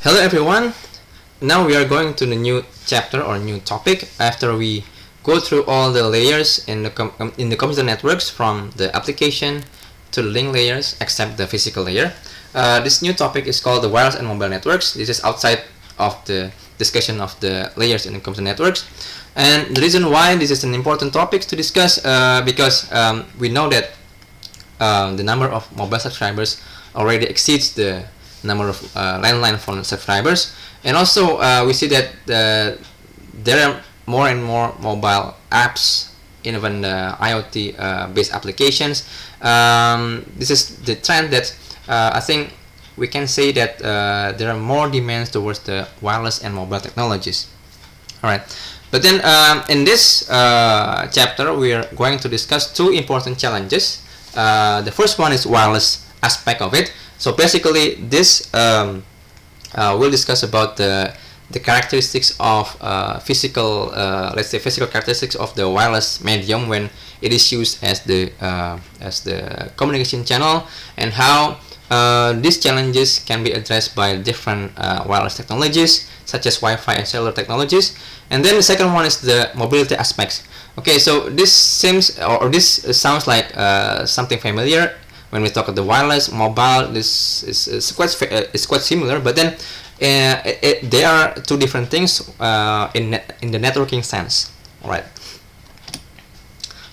Hello everyone. Now we are going to the new chapter or new topic after we go through all the layers in the computer networks from the application to the link layers except the physical layer. This new topic is called the wireless and mobile networks. This is outside of the discussion of the layers in the computer networks. And the reason why this is an important topic to discuss because we know that the number of mobile subscribers already exceeds the number of landline phone subscribers, and also we see that there are more and more mobile apps, even the IoT based applications. This is the trend that I think we can say that there are more demands towards the wireless and mobile technologies. Alright, but then in this chapter we are going to discuss two important challenges. The first one is wireless aspect of it. So basically this we'll discuss about the characteristics of physical let's say physical characteristics of the wireless medium when it is used as the communication channel, and how these challenges can be addressed by different wireless technologies such as Wi-Fi and cellular technologies. And then the second one is the mobility aspects. Okay, so this seems or this sounds like something familiar. When we talk about the wireless, mobile, this is quite similar, but then they are two different things in the networking sense. All right.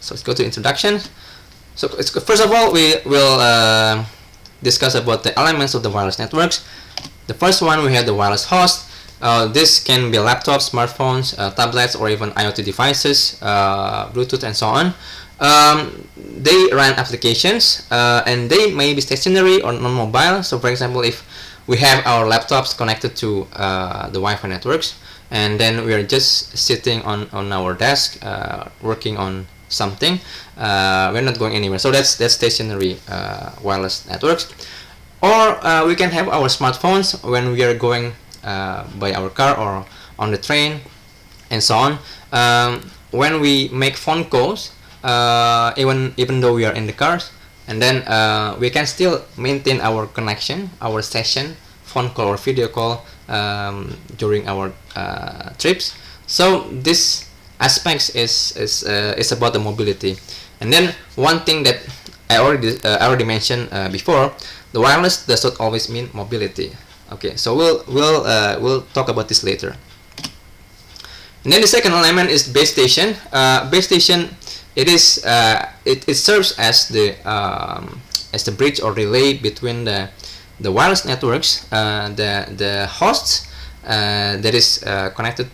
So let's go to introduction. So first of all, we will discuss about the elements of the wireless networks. The first one, we have the wireless host. This can be laptops, smartphones, tablets, or even IoT devices, Bluetooth, and so on. They run applications and they may be stationary or non-mobile. So for example, if we have our laptops connected to the Wi-Fi networks, and then we are just sitting on our desk working on something, we're not going anywhere. So that's stationary wireless networks. Or we can have our smartphones when we are going by our car or on the train and so on. When we make phone calls, even though we are in the cars, and then we can still maintain our connection, our session, phone call or video call during our trips. So this aspects is about the mobility. And then one thing that I already mentioned before, the wireless does not always mean mobility. Okay, so we'll talk about this later. And then the second element is base station. Base station, it serves as the bridge or relay between the wireless networks, the hosts that is connected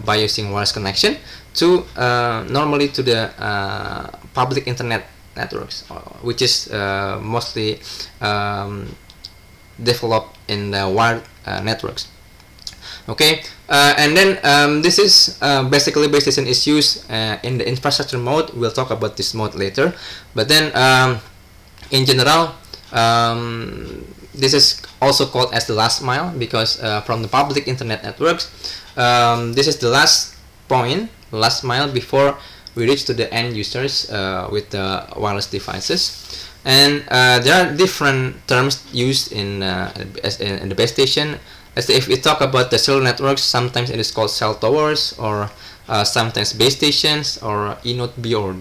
by using wireless connection to normally to the public internet networks, which is mostly developed in the wired networks. Okay, and then this is basically base station is used in the infrastructure mode. We'll talk about this mode later, but then in general this is also called as the last mile, because from the public internet networks, this is the last mile before we reach to the end users with the wireless devices. And there are different terms used in the base station. If we talk about the cellular networks, sometimes it is called cell towers, or sometimes base stations, or E node B, or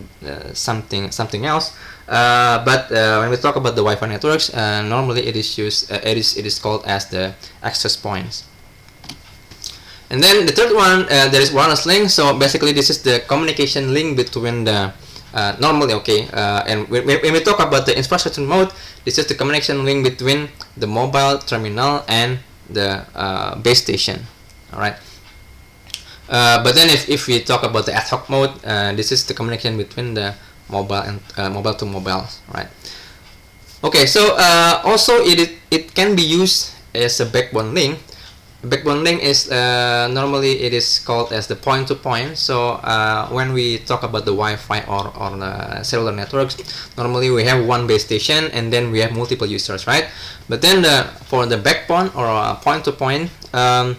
something else. But when we talk about the Wi-Fi networks, normally it is used. It is called as the access points. And then the third one, there is wireless link. So basically, this is the communication link between the normally, okay, and when we talk about the infrastructure mode, this is the communication link between the mobile terminal and the base station. All right. But then if we talk about the ad hoc mode, this is the communication between the mobile and mobile to mobile. Right. Okay. So also it can be used as a backbone link. Backbone link is normally it is called as the point to point. So when we talk about the Wi-Fi or the cellular networks, normally we have one base station and then we have multiple users, right? But then for the backbone or point to point, well,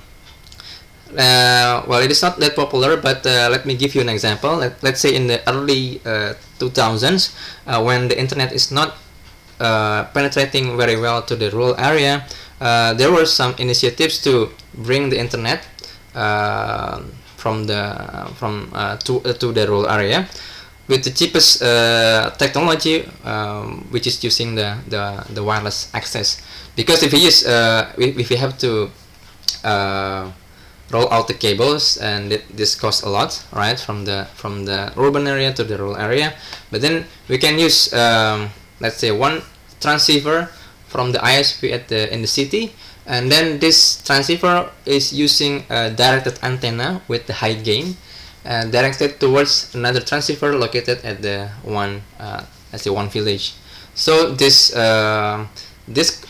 it is not that popular, but let me give you an example. Let's say in the early 2000s, when the internet is not penetrating very well to the rural area, there were some initiatives to bring the internet to the rural area with the cheapest technology, which is using the wireless access. Because if we have to roll out the cables, and this costs a lot, right, from the urban area to the rural area. But then we can use let's say one transceiver from the ISP in the city, and then this transceiver is using a directed antenna with the high gain directed towards another transceiver located at the let's say one village. So this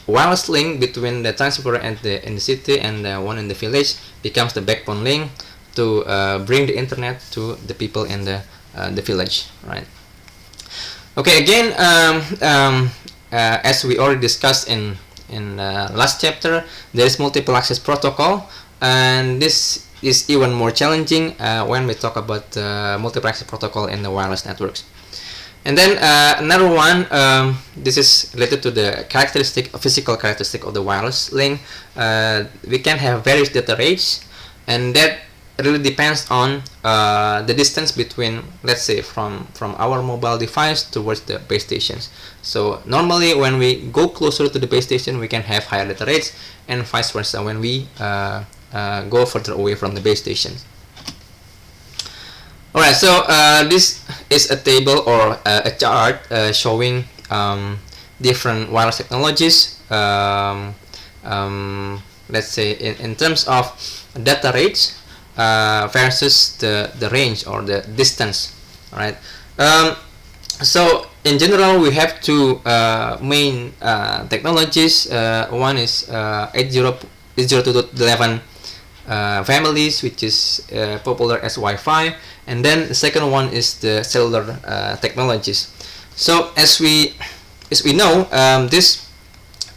wireless link between the transceiver in the city and the one in the village becomes the backbone link to bring the internet to the people in the village, right? Okay, again, as we already discussed in last chapter, there is multiple access protocol, and this is even more challenging when we talk about multiple access protocol in the wireless networks. And then another one, this is related to the physical characteristic of the wireless link. We can have various data rates, and that really depends on the distance between, let's say, from our mobile device towards the base stations. So normally when we go closer to the base station, we can have higher data rates, and vice versa when we go further away from the base station. Alright, so this is a table or a chart showing different wireless technologies, let's say in terms of data rates versus the range or the distance. Alright, so in general we have two main technologies. One is 802.11 families, which is popular as Wi-Fi, and then the second one is the cellular technologies. So as we know, this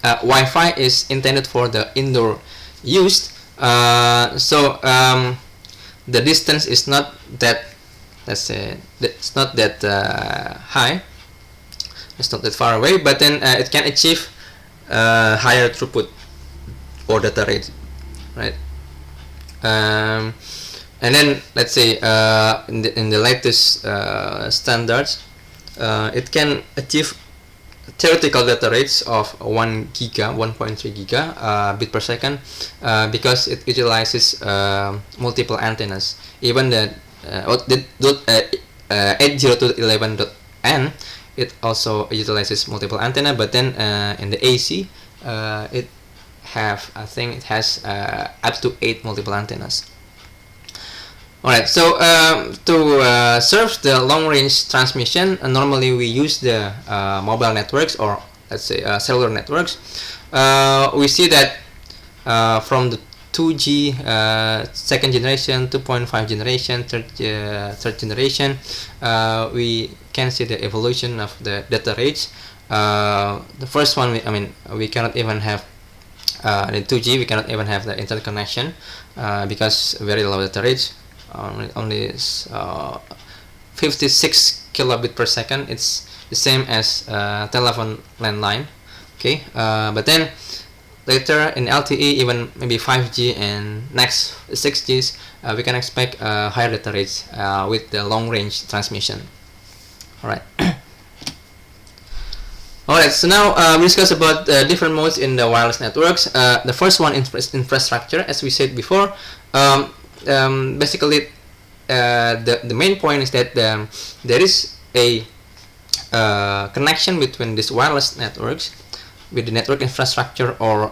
Wi-Fi is intended for the indoor use. So the distance is not that, let's say, it's not that high, it's not that far away, but then it can achieve higher throughput or data rate, right? And then let's say in the latest standards, it can achieve theoretical data rates of 1.3 giga bit per second, because it utilizes multiple antennas. Even the 802.11.n, it also utilizes multiple antenna, but then in the AC I think it has up to 8 multiple antennas. Alright, so to serve the long-range transmission, normally we use the mobile networks, or let's say cellular networks. We see that from the 2G second generation, 2.5 generation, third generation, we can see the evolution of the data rates. The first one, we cannot even have in 2G, we cannot even have the internet connection because very low data rates. Only 56 kilobit per second. It's the same as telephone landline. Okay, but then later in LTE, even maybe 5G and next 6Gs, we can expect higher data rates with the long-range transmission. All right. Alright, so now we discuss about different modes in the wireless networks. The first one is infrastructure, as we said before. Basically, the main point is that there is a connection between these wireless networks with the network infrastructure, or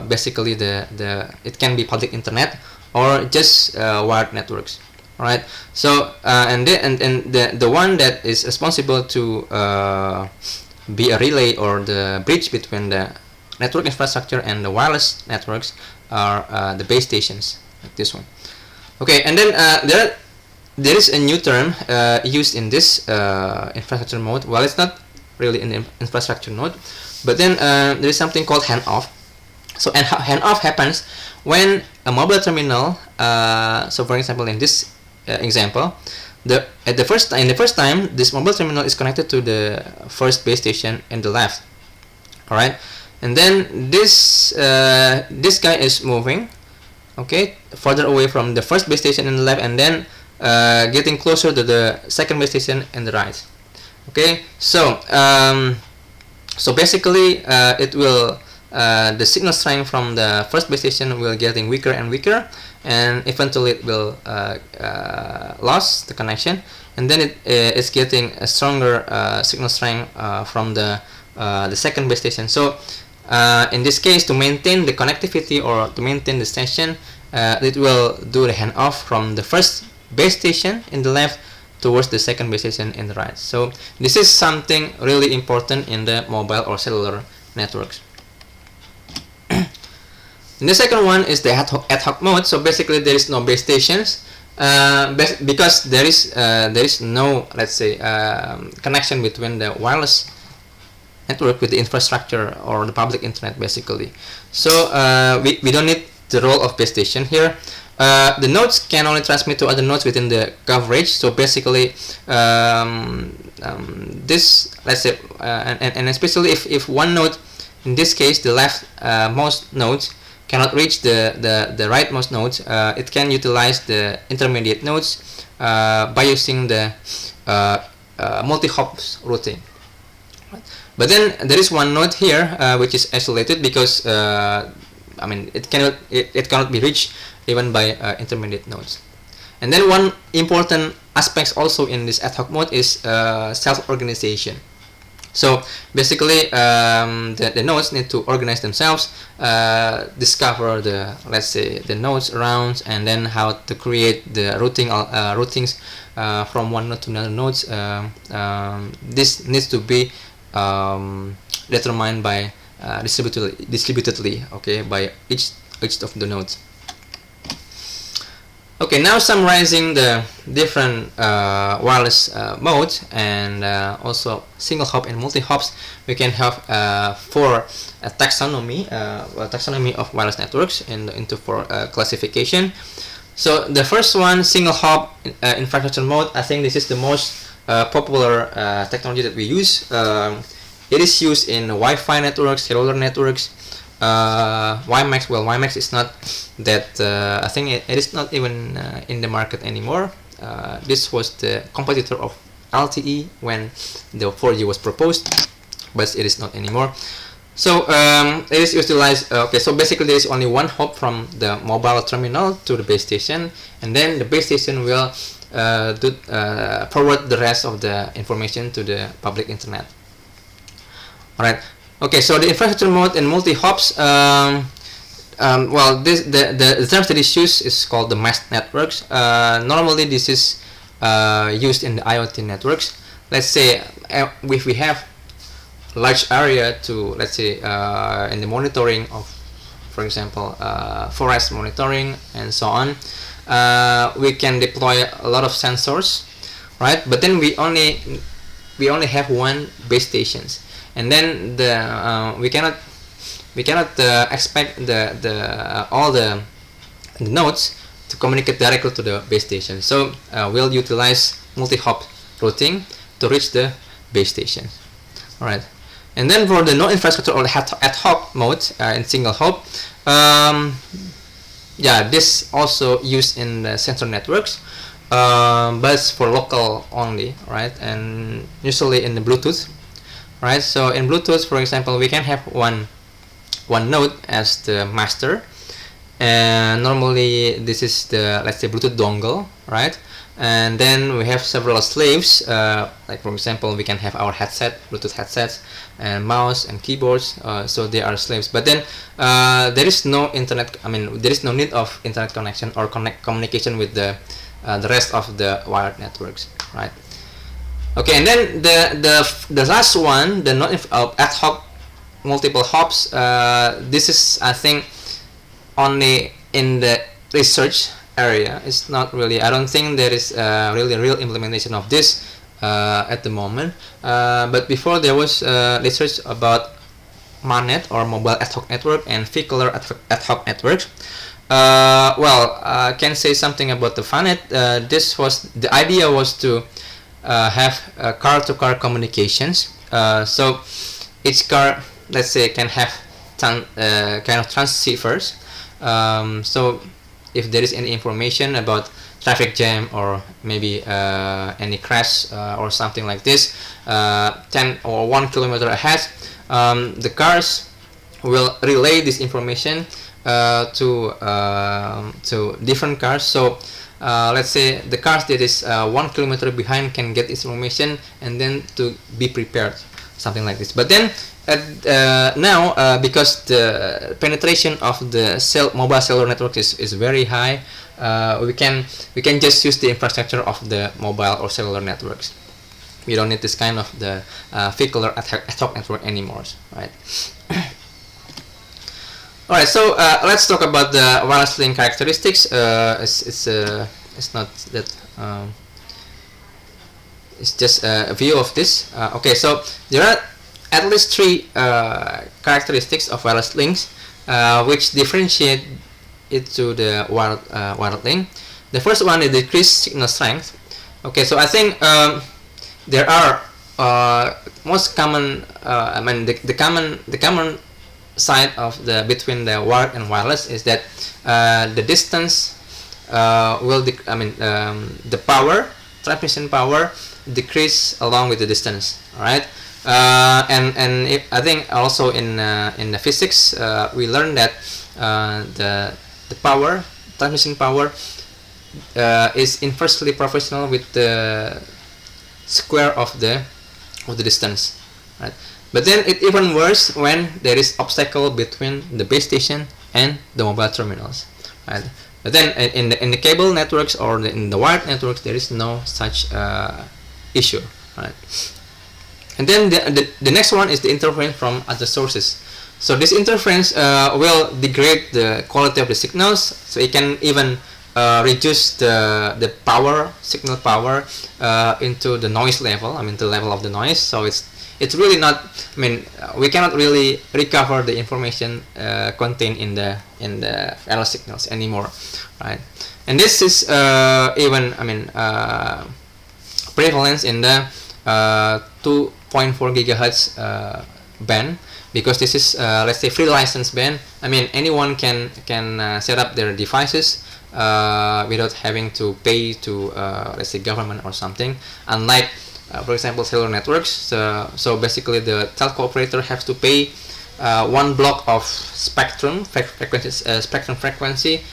basically it can be public internet or just wired networks. Alright, so and the one that is responsible to be a relay or the bridge between the network infrastructure and the wireless networks are the base stations, like this one. Okay, and then there is a new term used in this infrastructure mode. Well, it's not really in the infrastructure node, but then there is something called handoff. So handoff happens when a mobile terminal, so for example in this example, in the first time this mobile terminal is connected to the first base station in the left. Alright, and then this guy is moving, okay, further away from the first base station in the left, and then getting closer to the second base station in the right. Okay, so basically it will the signal strength from the first base station will getting weaker and weaker, and eventually it will lose the connection, and then it is getting a stronger signal strength from the second base station. So in this case, to maintain the connectivity or to maintain the station, it will do the handoff from the first base station in the left towards the second base station in the right. So this is something really important in the mobile or cellular networks. And the second one is the ad hoc mode. So basically there is no base stations because there is no, let's say, connection between the wireless network with the infrastructure or the public internet basically. So we don't need the role of base station here. The nodes can only transmit to other nodes within the coverage. So basically this, let's say, and especially if one node, in this case the left most nodes, cannot reach the rightmost nodes, it can utilize the intermediate nodes by using the multi-hops routing. But then there is one node here which is isolated because I mean it cannot be reached even by intermediate nodes. And then one important aspect also in this ad hoc mode is self-organization. So basically the nodes need to organize themselves, discover the, let's say, the nodes around, and then how to create the routings from one node to another nodes. This needs to be determined by distributedly, okay, by each of the nodes. Okay, now summarizing the different wireless modes and also single hop and multi hops, we can have four taxonomy of wireless networks into four classification. So the first one, single hop infrastructure mode. I think this is the most popular technology that we use. It is used in Wi-Fi networks, cellular networks. WiMAX, well, WiMAX is not that, I think it is not even in the market anymore. This was the competitor of LTE when the 4G was proposed, but it is not anymore. So it is utilized, okay, so basically there is only one hop from the mobile terminal to the base station, and then the base station will forward the rest of the information to the public internet. Alright. Okay, so the infrastructure mode and multi-hops, well, the terms that is used is called the mesh networks. Normally this is used in the IoT networks. Let's say if we have large area to, let's say, in the monitoring of, for example, forest monitoring and so on, we can deploy a lot of sensors, right? But then we only have one base stations. And then we cannot expect all the nodes to communicate directly to the base station. So we'll utilize multi-hop routing to reach the base station. All right. And then for the node infrastructure or ad hoc mode in single hop, yeah, this also used in the sensor networks, but it's for local only, right? And usually in the Bluetooth. Right, so in Bluetooth, for example, we can have one node as the master, and normally this is the, let's say, Bluetooth dongle, right? And then we have several slaves, like for example, we can have our headset, Bluetooth headsets, and mouse and keyboards. So they are slaves. But then there is no internet. I mean, there is no need of internet connection or communication with the rest of the wired networks, right? Okay, and then the last one, the ad hoc multiple hops. This is, I think, only in the research area. It's not really. I don't think there is really real implementation of this at the moment. But before there was research about MANET or mobile ad hoc network and vehicular ad hoc networks. Well, I can say something about the FANET. The idea was to have car-to-car communications. So each car, let's say, can have kind of transceivers. So if there is any information about traffic jam or maybe any crash or something like this, 10 or 1 kilometer ahead, the cars will relay this information to different cars. So let's say the cars that is 1 kilometer behind can get information and then to be prepared, something like this. But then now because the penetration of the mobile cellular network is very high, we can just use the infrastructure of the mobile or cellular networks. We don't need this kind of the vehicular ad hoc network anymore, right? Alright, so let's talk about the wireless link characteristics. It's not that it's just a view of this. Okay, so there are at least 3 characteristics of wireless links which differentiate it to the wired link. The first one is decreased signal strength. Okay, so I think there are most common the common side of the between the wired and wireless is that the distance will the transmission power decrease along with the distance. All right, and I think also in the physics we learned that the transmission power is inversely proportional with the square of the distance, right? But then it even worse when there is obstacle between the base station and the mobile terminals, right? But then in the cable networks or in the wired networks there is no such issue, right? And then the next one is the interference from other sources. So this interference will degrade the quality of the signals, so it can even reduce the signal power into the noise level, the level of the noise. So it's really not, we cannot really recover the information contained in the error signals anymore, right? And this is even prevalence in the 2.4 gigahertz band, because this is let's say free license band. Anyone can set up their devices without having to pay to let's say government or something, unlike for example cellular networks. So basically the telco operator has to pay 1 block of spectrum frequency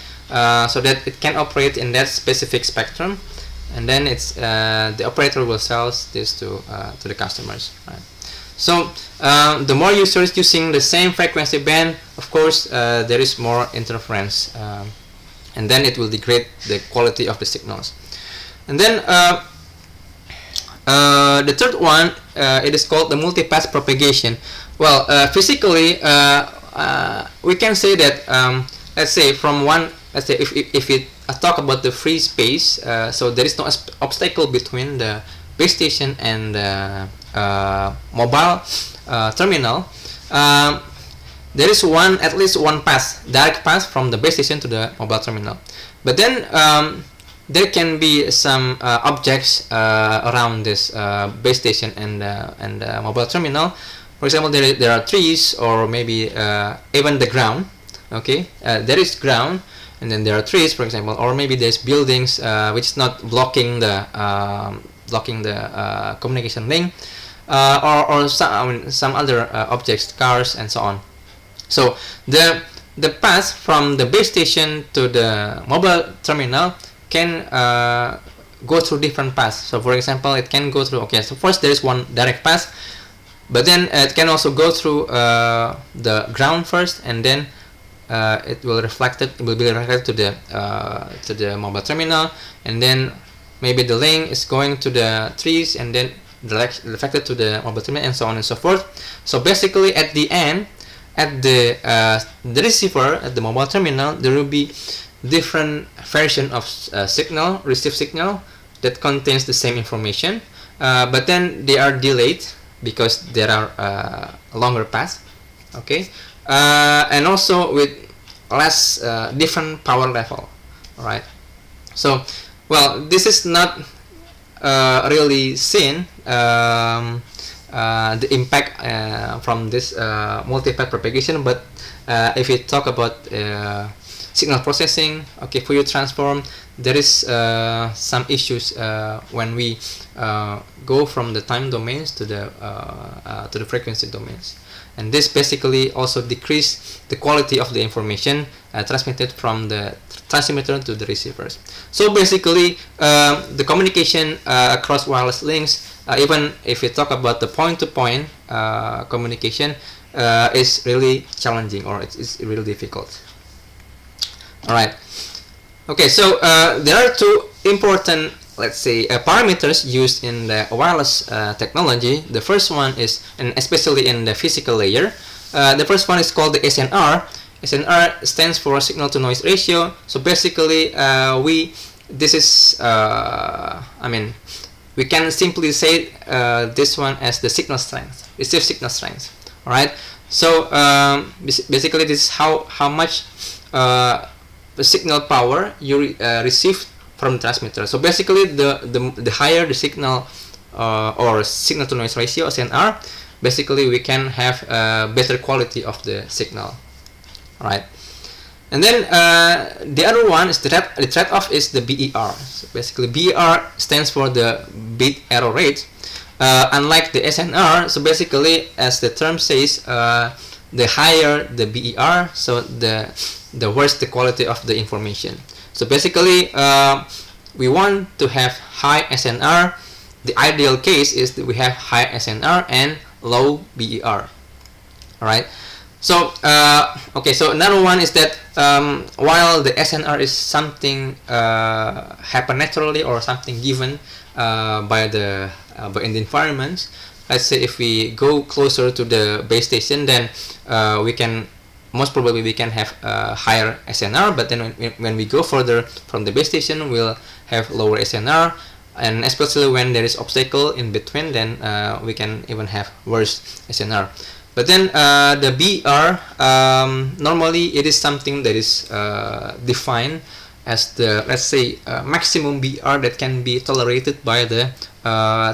so that it can operate in that specific spectrum, and then it's the operator will sell this to the customers, right? So the more users using the same frequency band, of course there is more interference, and then it will degrade the quality of the signals. And then the third one, it is called the multipath propagation. Well, physically we can say that let's say if we talk about the free space, so there is no obstacle between the base station and the mobile terminal. There is at least one direct path from the base station to the mobile terminal. But then there can be some objects around this base station and mobile terminal. For example, there are trees, or maybe even the ground. Okay, there is ground, and then there are trees, for example, or maybe there's buildings which is not blocking the communication link, or some other objects, cars, and so on. So the path from the base station to the mobile terminal can go through different paths. So for example, it can go through, so first there is one direct path, but then it can also go through the ground first, and then it will be reflected to the mobile terminal, and then maybe the link is going to the trees, and then reflected to the mobile terminal, and so on and so forth. So basically at the end, at the receiver, at the mobile terminal, there will be different version of received signal that contains the same information, but then they are delayed because there are longer paths, okay, and also with less different power level. All right, so well, this is not really seen the impact from this multipath propagation, but if we talk about signal processing, okay, Fourier transform, there is some issues when we go from the time domains to the frequency domains, and this basically also decrease the quality of the information transmitted from the transmitter to the receivers. So basically, the communication across wireless links, even if we talk about the point-to-point communication, is really challenging, or it's really difficult. All right. Okay, so there are two important, let's say, parameters used in the wireless technology. The first one is, and especially in the physical layer, the first one is called the SNR. SNR stands for signal to noise ratio. So basically, we can simply say this one as the signal strength, received signal strength. All right. So basically, this is how much the signal power you receive from the transmitter. So basically, the higher the signal or signal to noise ratio, SNR, basically we can have better quality of the signal. All right. And then the other one is the trade-off is the BER. So basically, BER stands for the bit error rate. Unlike the SNR, so basically, as the term says, the higher the BER, so the worse the quality of the information. So basically, we want to have high SNR. The ideal case is that we have high SNR and low BER. All right. So okay. So another one is that while the SNR is something happen naturally or something given by the in the environment. Let's say if we go closer to the base station, then we can most probably we can have higher SNR, but then when we go further from the base station, we'll have lower SNR, and especially when there is obstacle in between, then we can even have worse SNR. But then the BR, normally it is something that is defined as the, let's say, maximum BR that can be tolerated by the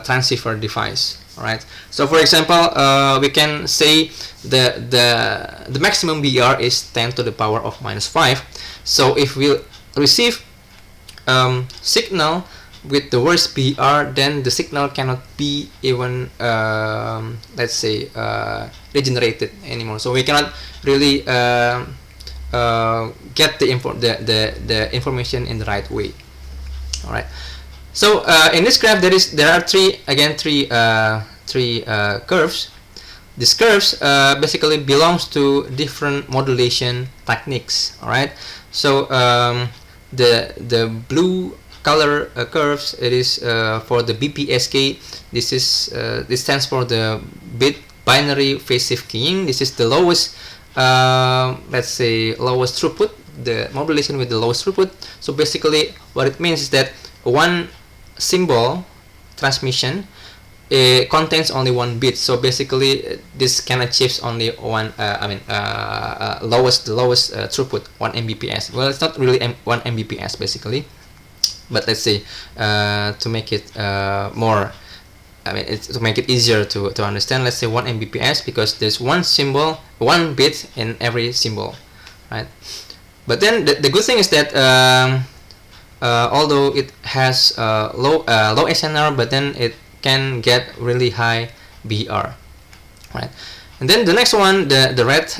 transceiver device. All right. So for example, we can say the maximum BR is 10 to the power of -5. So if we receive signal with the worst BR, then the signal cannot be even let's say regenerated anymore. So we cannot really get the information in the right way. All right. So in this graph, there are three curves. These curves basically belongs to different modulation techniques. All right. So the blue color curves, it is for the BPSK. This stands for the bit binary phase shift keying. This is the lowest, let's say, lowest throughput, the modulation with the lowest throughput. So basically, what it means is that one symbol transmission contains only one bit. So basically, this can achieve only one. Lowest throughput, 1 Mbps. Well, it's not really 1 Mbps basically, but let's say to make it more. To make it easier to understand, let's say 1 Mbps, because there's one symbol, one bit in every symbol, right? But then the good thing is that although it has low SNR, but then it can get really high BR, right? And then the next one, the red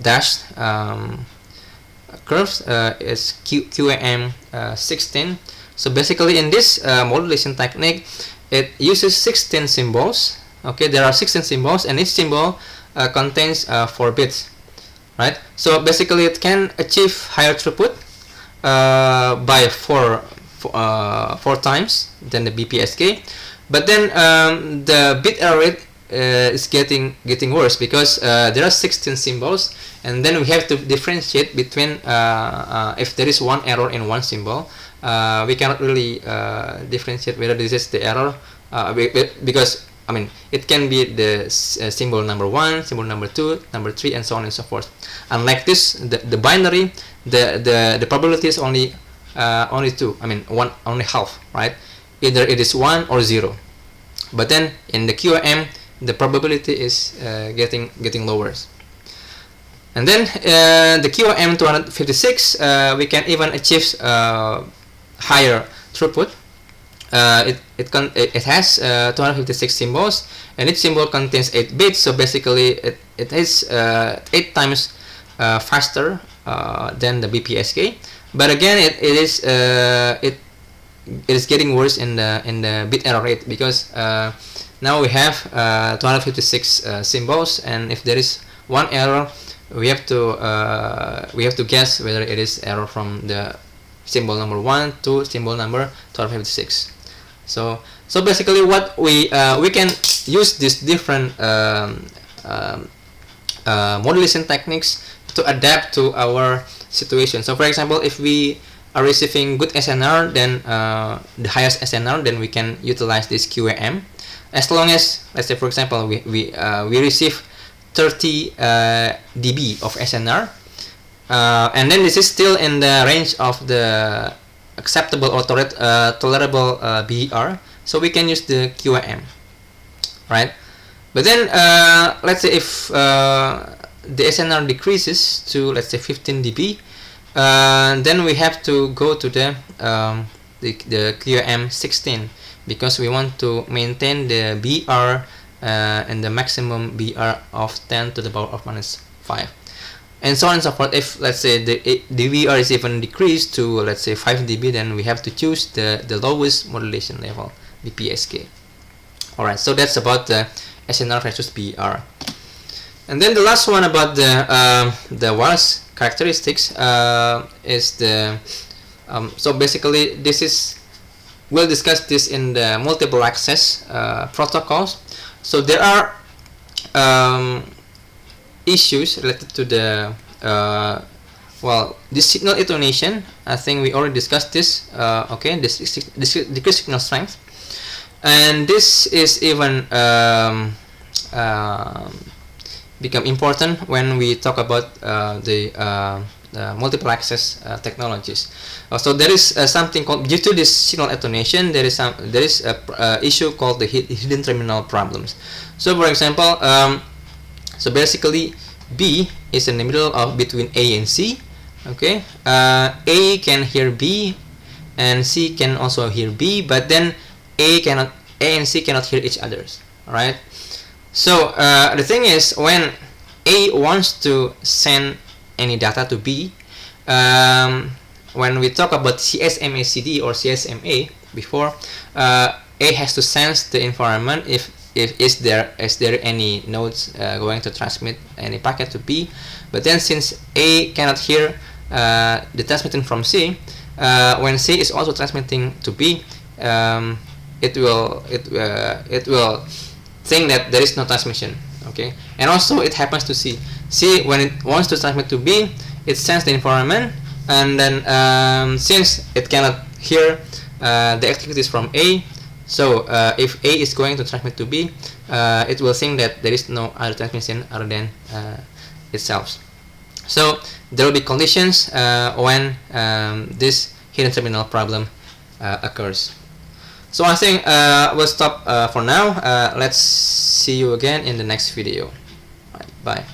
dashed curves is QAM 16. So basically, in this modulation technique, it uses 16 symbols. Okay, there are 16 symbols, and each symbol contains 4 bits, right? So basically, it can achieve higher throughput by 4 times than the BPSK. But then the bit error rate is getting worse, because there are 16 symbols, and then we have to differentiate between if there is one error in one symbol. We cannot really differentiate whether this is the error, because it can be the symbol number 1, symbol number 2, number 3, and so on and so forth. Unlike this, the binary, the probability is only 2. Only half, right? Either it is 1 or 0. But then in the QAM, the probability is getting lower. And then the QRM 256, we can even achieve higher throughput. It has 256 symbols, and each symbol contains 8 bits. So basically, it is 8 times faster than the BPSK. But again, it is getting worse in the bit error rate, because now we have 256 symbols, and if there is one error, we have to guess whether it is error from the symbol number 1 to symbol number 256. So basically, what we can use these different modulation techniques to adapt to our situation. So for example, if we are receiving good SNR, then the highest SNR, then we can utilize this QAM. As long as, let's say for example, we receive 30 dB of SNR, and then this is still in the range of the acceptable or tolerable BER, so we can use the QAM, right? But then let's say if the SNR decreases to, let's say, 15 dB, then we have to go to the QAM 16, because we want to maintain the BR and the maximum BR of 10 to the power of -5, and so on and so forth. If, let's say, the BR is even decreased to, let's say, 5 dB, then we have to choose the lowest modulation level, BPSK. Alright, so that's about the SNR versus BR. And then the last one about the wireless characteristics is the so basically, this is, we'll discuss this in the multiple access protocols. So there are issues related to the well, this signal attenuation. I think we already discussed this. Okay, this decreased signal strength, and this is even become important when we talk about the multiple access technologies. So there is something called, due to this signal attenuation, there is a issue called the hidden terminal problems. So for example, so basically B is in the middle of between A and C. Okay, A can hear B, and C can also hear B, but then A and C cannot hear each other. All right. So the thing is, when A wants to send any data to B, when we talk about CSMA-CD or CSMA before, A has to sense the environment if is there any nodes going to transmit any packet to B. But then since A cannot hear the transmitting from C, when C is also transmitting to B, it will think that there is no transmission. Okay, and also it happens to C. C, when it wants to transmit to B, it sends the environment, and then since it cannot hear the activities from A, so if A is going to transmit to B, it will think that there is no other transmission other than itself. So there will be conditions when this hidden terminal problem occurs. So I think we'll stop for now. Let's see you again in the next video. Bye.